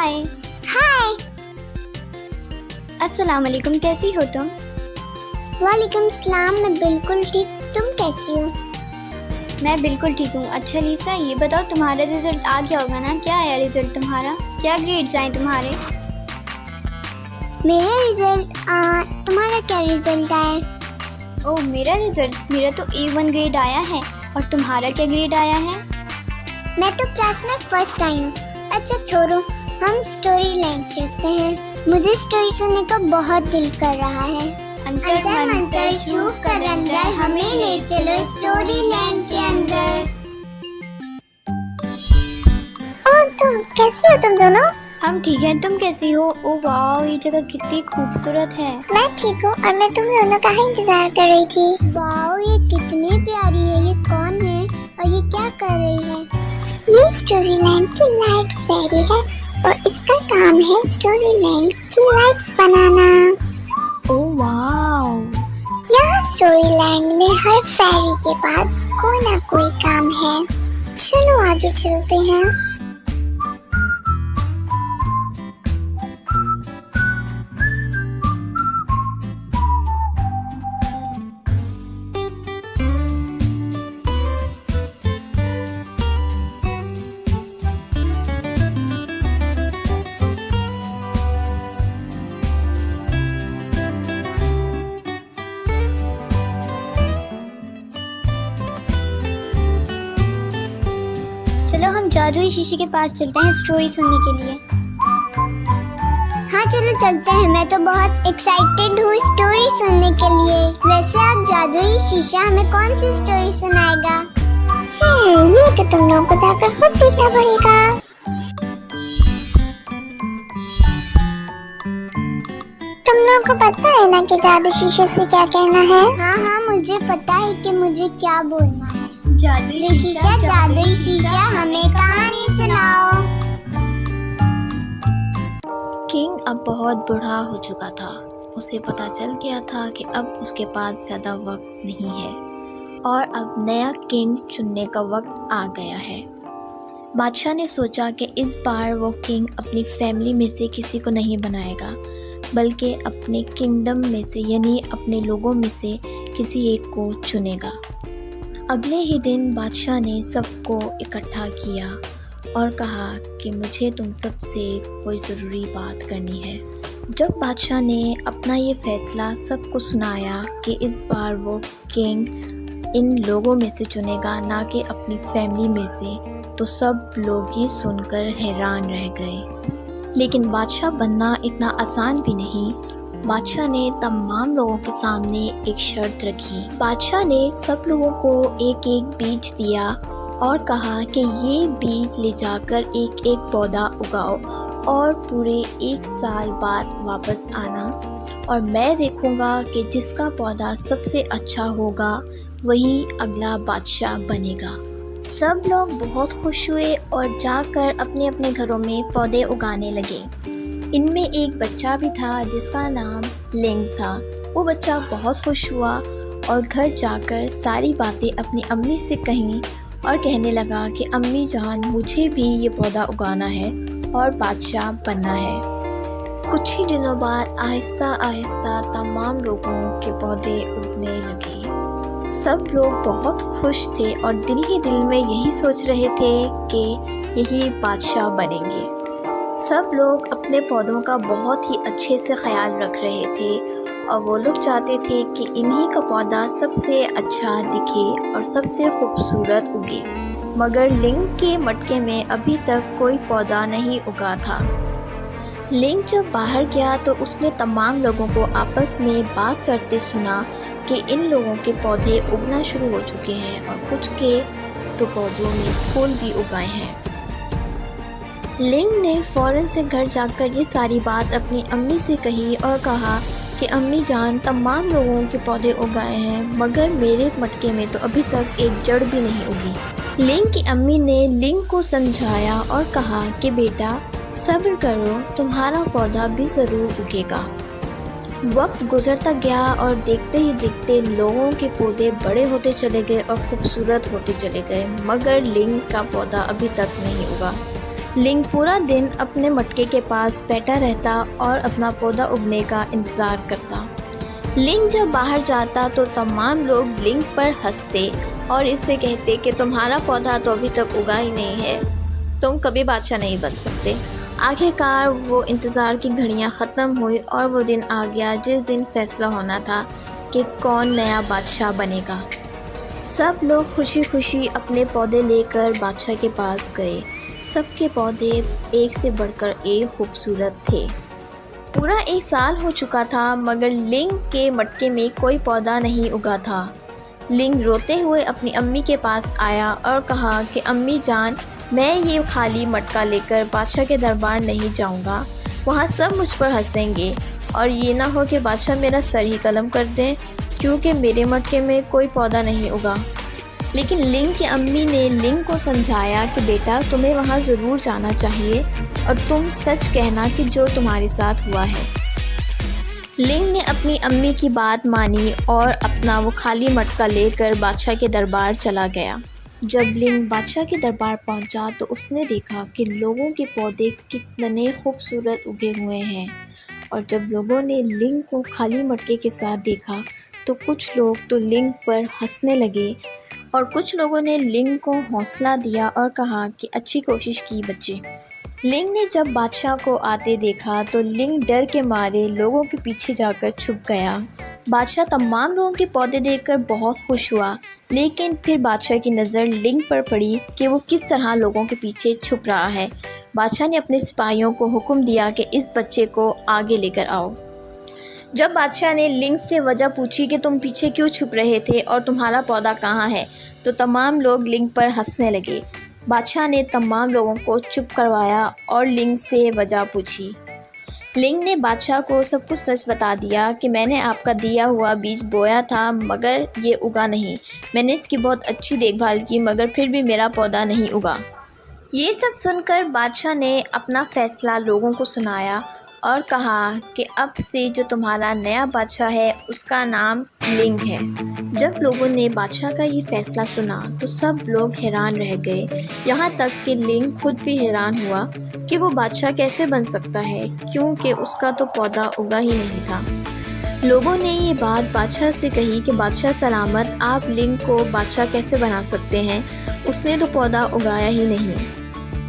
हाय। हाय। अस्सलाम वालेकुम, कैसी हो तुम? वालेकुम सलाम, मैं बिल्कुल ठीक। तुम कैसी हो? मैं बिल्कुल ठीक हूँ। अच्छा लीसा, ये बताओ तुम्हारा रिजल्ट आ गया होगा ना? क्या आया रिजल्ट तुम्हारा? क्या ग्रेड्स आए तुम्हारे? मेरा रिजल्ट तुम्हारा क्या रिजल्ट आया? ओह, मेरा तो A1 ग्रेड आया है। और तुम्हारा क्या ग्रेड आया है? मैं तो क्लास में फर्स्ट आई हूँ। अच्छा छोड़ो, हम स्टोरी लैंड चलते हैं। मुझे स्टोरी सुनने का बहुत दिल कर रहा है। अंतर मंतर छू कर अंदर, हमें ले चलो स्टोरी लैंड के अंदर। ओह, तुम कैसी हो तुम दोनों? हम ठीक हैं, तुम कैसी हो? ओ वाह, ये जगह कितनी खूबसूरत है। मैं ठीक हूँ और मैं तुम दोनों का ही इंतजार कर रही थी। वाह, ये कितनी प्यारी है। ये कौन है और ये क्या कर रही है? ये स्टोरी लैंड की लाइट फेरी है और इसका काम है स्टोरी लैंड की लाइट्स बनाना। ओ वाह, यहाँ स्टोरी लैंड में हर फेरी के पास कोई ना कोई काम है। चलो आगे चलते हैं। चलो हम जादुई शीशे के पास चलते हैं स्टोरी सुनने के लिए। हाँ चलो चलते हैं। मैं तो बहुत एक्साइटेड हूँ स्टोरी सुनने के लिए। वैसे आज जादुई शीशा हमें कौन सी स्टोरी सुनाएगा? ये तो तुम लोगों को जाकर खुद देखना पड़ेगा। तुम लोगों को पता है ना कि जादू शीशे से क्या कहना है? हाँ, मुझे पता है कि मुझे क्या बोलना है। जादुई शीशा, जादुई शीशा, हमें कहानी सुनाओ। किंग अब बहुत बूढ़ा हो चुका था। उसे पता चल गया था कि अब उसके पास ज़्यादा वक्त नहीं है और अब नया किंग चुनने का वक्त आ गया है। बादशाह ने सोचा कि इस बार वो किंग अपनी फैमिली में से किसी को नहीं बनाएगा, बल्कि अपने किंगडम में से यानी अपने लोगों में से किसी एक को चुनेगा। अगले ही दिन बादशाह ने सबको इकट्ठा किया और कहा कि मुझे तुम सबसे कोई ज़रूरी बात करनी है। जब बादशाह ने अपना ये फ़ैसला सबको सुनाया कि इस बार वो किंग इन लोगों में से चुनेगा, ना कि अपनी फैमिली में से, तो सब लोग ये सुनकर हैरान रह गए। लेकिन बादशाह बनना इतना आसान भी नहीं। बादशाह ने तमाम लोगों के सामने एक शर्त रखी। बादशाह ने सब लोगों को एक एक बीज दिया और कहा कि ये बीज ले जाकर एक एक पौधा उगाओ और पूरे 1 साल बाद वापस आना, और मैं देखूंगा कि जिसका पौधा सबसे अच्छा होगा वही अगला बादशाह बनेगा। सब लोग बहुत खुश हुए और जाकर अपने अपने घरों में पौधे उगाने लगे। इनमें एक बच्चा भी था जिसका नाम लिंग था। वो बच्चा बहुत खुश हुआ और घर जाकर सारी बातें अपनी अम्मी से कहीं और कहने लगा कि अम्मी जान, मुझे भी ये पौधा उगाना है और बादशाह बनना है। कुछ ही दिनों बाद आहिस्ता आहिस्ता तमाम लोगों के पौधे उगने लगे। सब लोग बहुत खुश थे और दिल ही दिल में यही सोच रहे थे कि यही बादशाह बनेंगे। सब लोग अपने पौधों का बहुत ही अच्छे से ख्याल रख रहे थे और वो लोग चाहते थे कि इन्हीं का पौधा सबसे अच्छा दिखे और सबसे खूबसूरत उगे। मगर लिंग के मटके में अभी तक कोई पौधा नहीं उगा था। लिंग जब बाहर गया तो उसने तमाम लोगों को आपस में बात करते सुना कि इन लोगों के पौधे उगना शुरू हो चुके हैं और कुछ के तो पौधों में फूल भी उगाए हैं। लिंग ने फ़ौरन से घर जाकर ये सारी बात अपनी अम्मी से कही और कहा कि अम्मी जान, तमाम लोगों के पौधे उगाए हैं मगर मेरे मटके में तो अभी तक एक जड़ भी नहीं उगी। लिंग की अम्मी ने लिंग को समझाया और कहा कि बेटा सब्र करो, तुम्हारा पौधा भी ज़रूर उगेगा। वक्त गुजरता गया और देखते ही देखते लोगों के पौधे बड़े होते चले गए और खूबसूरत होते चले गए, मगर लिंग का पौधा अभी तक नहीं उगा। लिंग पूरा दिन अपने मटके के पास बैठा रहता और अपना पौधा उगने का इंतज़ार करता। लिंग जब बाहर जाता तो तमाम लोग लिंग पर हंसते और इससे कहते कि तुम्हारा पौधा तो अभी तक उगा ही नहीं है, तुम कभी बादशाह नहीं बन सकते। आखिरकार वो इंतज़ार की घड़ियां ख़त्म हुई और वो दिन आ गया जिस दिन फ़ैसला होना था कि कौन नया बादशाह बनेगा। सब लोग खुशी खुशी अपने पौधे लेकर बादशाह के पास गए। सबके पौधे एक से बढ़कर एक खूबसूरत थे। पूरा 1 साल हो चुका था मगर लिंग के मटके में कोई पौधा नहीं उगा था। लिंग रोते हुए अपनी अम्मी के पास आया और कहा कि अम्मी जान, मैं ये खाली मटका लेकर बादशाह के दरबार नहीं जाऊंगा, वहाँ सब मुझ पर हंसेंगे और ये ना हो कि बादशाह मेरा सर ही कलम कर दें क्योंकि मेरे मटके में कोई पौधा नहीं उगा। लेकिन लिंग की अम्मी ने लिंग को समझाया कि बेटा तुम्हें वहाँ ज़रूर जाना चाहिए और तुम सच कहना कि जो तुम्हारे साथ हुआ है। लिंग ने अपनी अम्मी की बात मानी और अपना वो खाली मटका लेकर बादशाह के दरबार चला गया। जब लिंग बादशाह के दरबार पहुंचा तो उसने देखा कि लोगों के पौधे कितने खूबसूरत उगे हुए हैं और जब लोगों ने लिंग को खाली मटके के साथ देखा तो कुछ लोग तो लिंग पर हंसने लगे और कुछ लोगों ने लिंग को हौसला दिया और कहा कि अच्छी कोशिश की बच्चे। लिंग ने जब बादशाह को आते देखा तो लिंग डर के मारे लोगों के पीछे जाकर छुप गया। बादशाह तमाम लोगों के पौधे देखकर बहुत खुश हुआ, लेकिन फिर बादशाह की नज़र लिंग पर पड़ी कि वो किस तरह लोगों के पीछे छुप रहा है। बादशाह ने अपने सिपाहियों को हुक्म दिया कि इस बच्चे को आगे लेकर आओ। जब बादशाह ने लिंग से वजह पूछी कि तुम पीछे क्यों छुप रहे थे और तुम्हारा पौधा कहाँ है, तो तमाम लोग लिंग पर हंसने लगे। बादशाह ने तमाम लोगों को चुप करवाया और लिंग से वजह पूछी। लिंग ने बादशाह को सब कुछ सच बता दिया कि मैंने आपका दिया हुआ बीज बोया था मगर ये उगा नहीं। मैंने इसकी बहुत अच्छी देखभाल की मगर फिर भी मेरा पौधा नहीं उगा। ये सब सुनकर बादशाह ने अपना फ़ैसला लोगों को सुनाया और कहा कि अब से जो तुम्हारा नया बादशाह है उसका नाम लिंग है। जब लोगों ने बादशाह का ये फ़ैसला सुना तो सब लोग हैरान रह गए, यहाँ तक कि लिंग खुद भी हैरान हुआ कि वो बादशाह कैसे बन सकता है क्योंकि उसका तो पौधा उगा ही नहीं था। लोगों ने ये बात बादशाह से कही कि बादशाह सलामत, आप लिंग को बादशाह कैसे बना सकते हैं, उसने तो पौधा उगाया ही नहीं।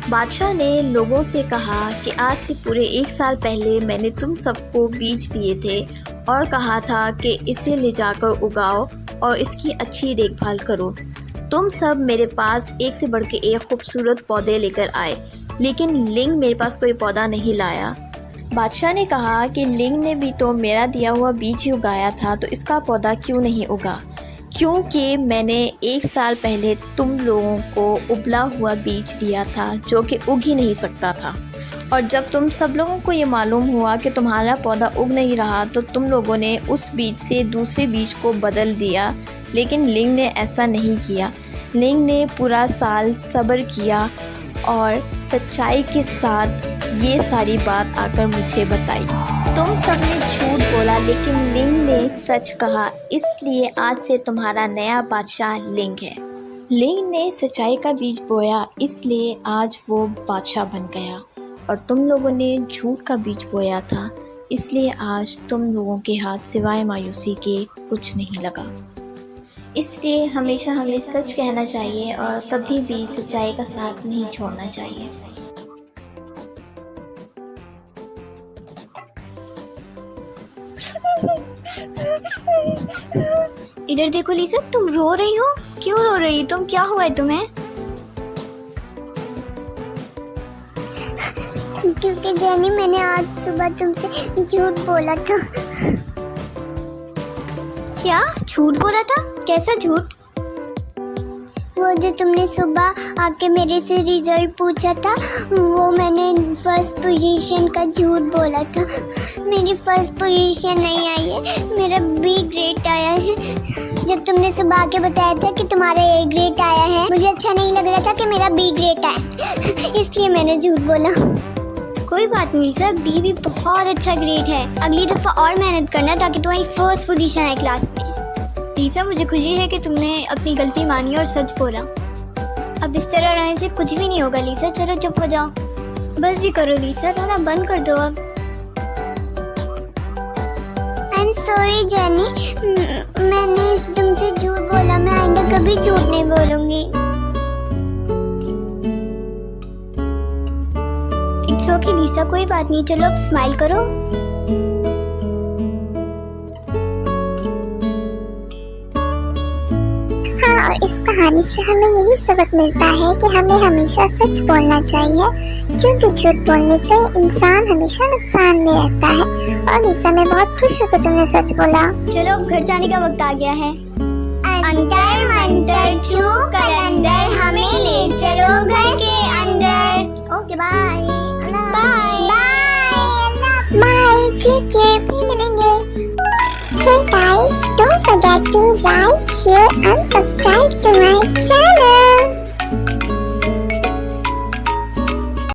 बादशाह ने लोगों से कहा कि आज से पूरे 1 साल पहले मैंने तुम सबको बीज दिए थे और कहा था कि इसे ले जाकर उगाओ और इसकी अच्छी देखभाल करो। तुम सब मेरे पास एक से बढ़ के एक खूबसूरत पौधे लेकर आए, लेकिन लिंग मेरे पास कोई पौधा नहीं लाया। बादशाह ने कहा कि लिंग ने भी तो मेरा दिया हुआ बीज ही उगाया था, तो इसका पौधा क्यों नहीं उगा? क्योंकि मैंने 1 साल पहले तुम लोगों को उबला हुआ बीज दिया था जो कि उग ही नहीं सकता था, और जब तुम सब लोगों को ये मालूम हुआ कि तुम्हारा पौधा उग नहीं रहा तो तुम लोगों ने उस बीज से दूसरे बीज को बदल दिया। लेकिन लिंग ने ऐसा नहीं किया। लिंग ने पूरा साल सब्र किया और सच्चाई के साथ ये सारी बात आकर मुझे बताई। तुम सबने झूठ बोला लेकिन लिंग ने सच कहा, इसलिए आज से तुम्हारा नया बादशाह लिंग है। लिंग ने सच्चाई का बीज बोया, इसलिए आज वो बादशाह बन गया, और तुम लोगों ने झूठ का बीज बोया था, इसलिए आज तुम लोगों के हाथ सिवाय मायूसी के कुछ नहीं लगा। इसलिए हमेशा हमें सच कहना चाहिए और कभी भी सच्चाई का साथ नहीं छोड़ना चाहिए। इधर देखो लीसा, तुम रो रही हो, क्यों रो रही हो तुम? क्या हुआ है तुम्हें? क्योंकि जैनी मैंने आज सुबह तुमसे झूठ बोला था। क्या झूठ बोला था? कैसा झूठ? वो जो तुमने सुबह आके मेरे से रिजल्ट पूछा था, वो मैंने फर्स्ट पोजीशन का झूठ बोला था। मेरी फर्स्ट पोजीशन नहीं आई है, मेरा बी ग्रेड आया है। जब तुमने सुबह आके बताया था कि तुम्हारा ए ग्रेड आया है, मुझे अच्छा नहीं लग रहा था कि मेरा बी ग्रेड आया, इसलिए मैंने झूठ बोला। कोई बात नहीं सर, बी भी बहुत अच्छा ग्रेड है। अगली दफ़ा और मेहनत करना ताकि तुम्हारी फर्स्ट पोजीशन आए क्लास में। लीसा, मुझे खुशी है कि तुमने अपनी गलती मानी और सच बोला। अब इस तरह रहने से कुछ भी नहीं होगा लीसा, चलो चुप हो जाओ। बस भी करो लीसा, रोना बंद कर दो अब। आई एम सॉरी जेनी, मैंने तुमसे झूठ बोला। मैं आइंदा कभी झूठ नहीं बोलूंगी। इट्स ओके लीसा, कोई बात नहीं। चलो अब स्माइल करो। हाँ, और इस कहानी से हमें यही सबक मिलता है कि हमें हमेशा सच बोलना चाहिए, क्योंकि झूठ बोलने से इंसान हमेशा नुकसान में रहता है। और लीसा, मैं बहुत खुश हूँ कि तुमने सच बोला। चलो अब घर जाने का वक्त आ गया है। अंतर मंतर छू कलंदर, हमें ले चलो घर के अंदर। Okay bye. बाय बाय, ठीक है, फिर मिलेंगे। Hey guys, don't forget to like, share and subscribe to my channel.